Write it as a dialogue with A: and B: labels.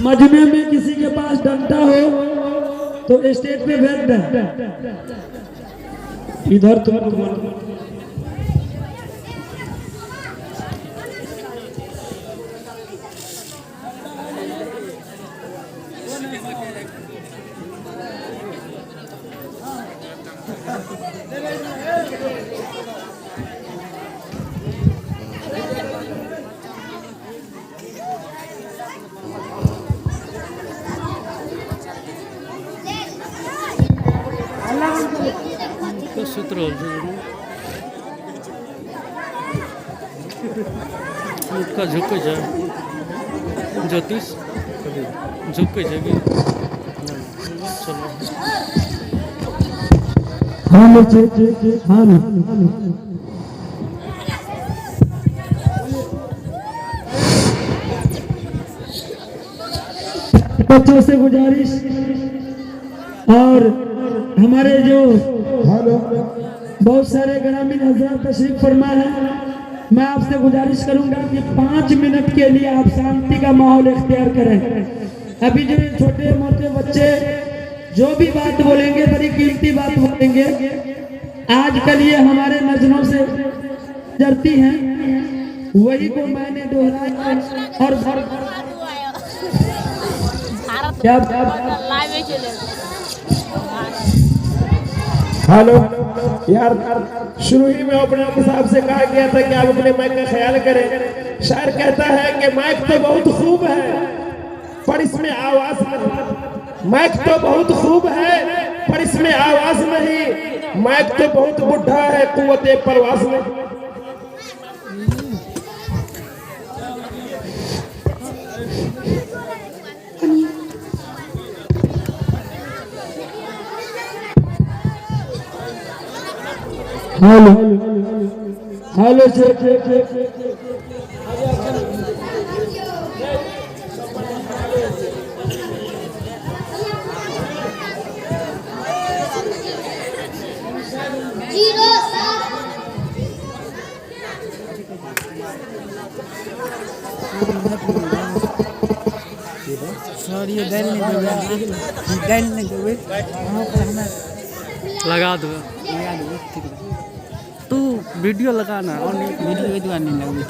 A: मजमे में किसी के पास डंडा हो तो स्टेज पे भेज दें। इधर तुम
B: सूत्र उठका झुक जाए ज्योतिष झुक जाएगी। चलो
A: बच्चों से गुजारिश और हमारे जो बहुत सारे ग्रामीण हज़रात तशरीफ फरमा है, मैं आपसे गुजारिश करूंगा कि 5 मिनट के लिए आप शांति का माहौल इख्तियार करें। अभी जो छोटे मोटे बच्चे जो भी बात बोलेंगे बड़ी कीमती बात बोलेंगे, आजकल ये हमारे नजरों से जरती हैं, वही को मैंने दोहराया और क्या
C: हेलो यार, शुरू ही में अपने हिसाब से कहा गया था कि आप अपने माइक का ख्याल करें। शायर कहता है कि माइक तो बहुत खूब है पर इसमें आवाज नहीं। माइक तो बहुत खूब है पर इसमें आवाज नहीं। माइक तो बहुत बुढ़ा है कुव्वते परवाज नहीं।
A: हेलो हेलो
D: सॉरी
B: लगा दो तू वीडियो लगाना और
D: वीडियो नहीं लगी